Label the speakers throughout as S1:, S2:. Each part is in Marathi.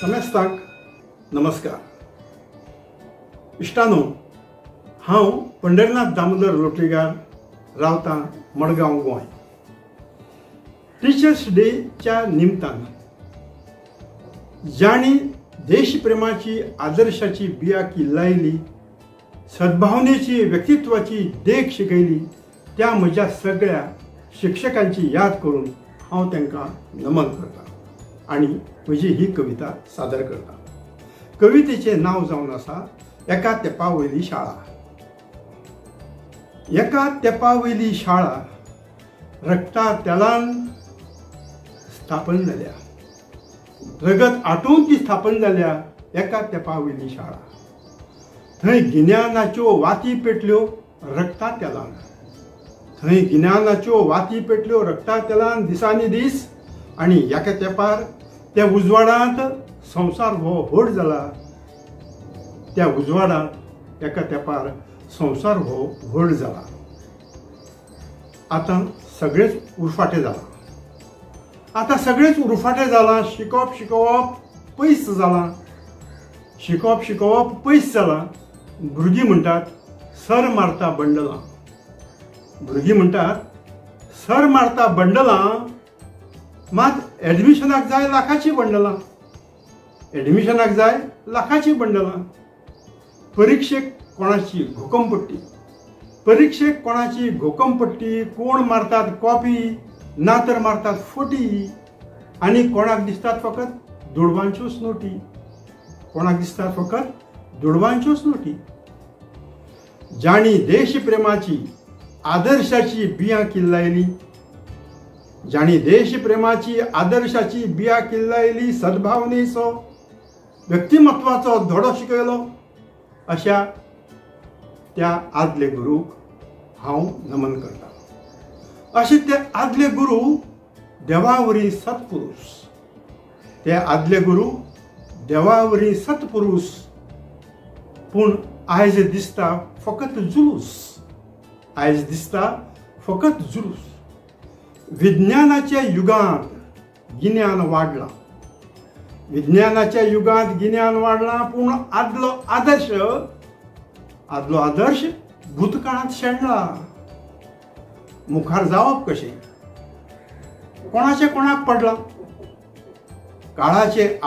S1: समेस्तांक नमस्कार। इश्टानो, हांव पंढरनाथ दामोदर लोटलीकार रावता मडगांव गोंय। टीचर्स डेच्या निमतान जाणी देशप्रेमाची आदर्शाची बियाकी लायली, सद्भावनेची व्यक्तित्वाची देख शिकयली त्या म्हज्या सगळ्या शिक्षकांची याद करून हांव तांकां नमन करता आणि म्हजी ही कविता सादर करता। कवितेचें नांव जावन आसा एका तेंपावयली शाळा। एका तेंपावयली शाळा रक्ता तेलान स्थापन जाल्या, रगत आटून ती स्थापन जाल्या एका तेंपावयली शाळा। थंय गिन्यानाच्यो वाती पेटल्यो रक्ता तेलान, थंय गिन्यानाच्यो वाती पेटल्यो रक्ता तेलान दिसांनी दीस। आणि एका तेंपार त्या उजवाडांत संवसार हो व्हड जाला, त्या उजवाडांत एका तेंपार संवसार हो व्हड जाला। आतां सगळेच उरफाटें जालां, आतां सगळेच उरफाटें जालां। शिकप शिकोवप पयस जालां, शिकप शिकोवप पयस जालां। भुरगीं म्हणटात सर मारता बंडलां, भुरगीं म्हणटात सर मारता बंडलां, मात एडमिशनाक जाय लाखाची बंडलां, एडमिशनाक जाय लाखाची बंडलां। परीक्षेक कोणाची घोकंपट्टी, परीक्षेक कोणाची घोकंपट्टी, कोण मारतात कॉपी ना तर मारतात फटी, आणि कोणाक दिसतात फकत दुडवांच्योच नोटी, कोणाक दिसतात फकत दुडवांच्योच नोटी। जाणी देशप्रेमाची आदर्शाची बियां किल्लायली, जाणी देशप्रेमाची आदर्शाची बिया किल्लायली, सद्भावनेचो व्यक्तिमत्वाचो धडो शिकयलो अशा त्या आदले गुरूक हांव नमन करता। अशे ते आदले गुरू देवावरी सत्पुरुष, ते आदले गुरू देवावरी सत्पुरुष। पूण आयज दिसता फकत जुलूस, आयज दिसता फकत जुलूस। विज्ञानाच्या युगांत गिन्यान वाडलां, विज्ञानाच्या युगांत गिन्यान वाडलां, पूण आदलो आदर्श भूतकाळांत शेणला। मुखार जावप कशें, कोणाचें कोणाक पडलां। काळाचें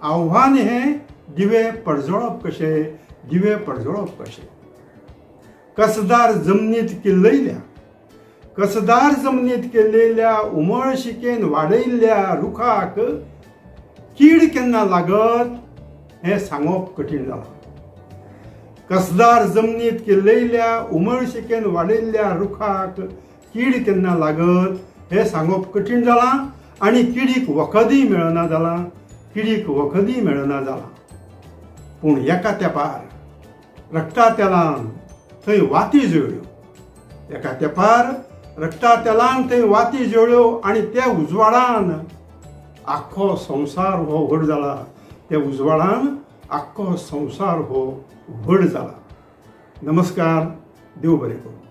S1: आव्हान हें दिवे पडजळप कशें, दिवे पडजळप कशें। कसदार जमनीत किल्लयल्या, कसदार जमनीत केल्लेल्या उमळशिकेन वाडयल्ल्या रुखाक कीड केन्ना लागत हें सांगप कठीण जालां। कसदार जमनीत केल्लेल्या उमळशिकेन वाडयल्ल्या रुखाक कीड केन्ना लागत हें सांगप कठीण जालां। आनी किडीक वखदय मेळना जालां, किडीक वखदय मेळना जालां। पूण एका तेंपार रक्ता तेलान थंय वाती जळ्यो, एका तेंपार रक्ता तेलान थंय वाती जळ्यो, आनी त्या उजवाडान आख्खो संवसार हो व्हड जाला, त्या उजवाडान आख्खो संवसार हो व्हड जाला। नमस्कार, देव बरें करूं।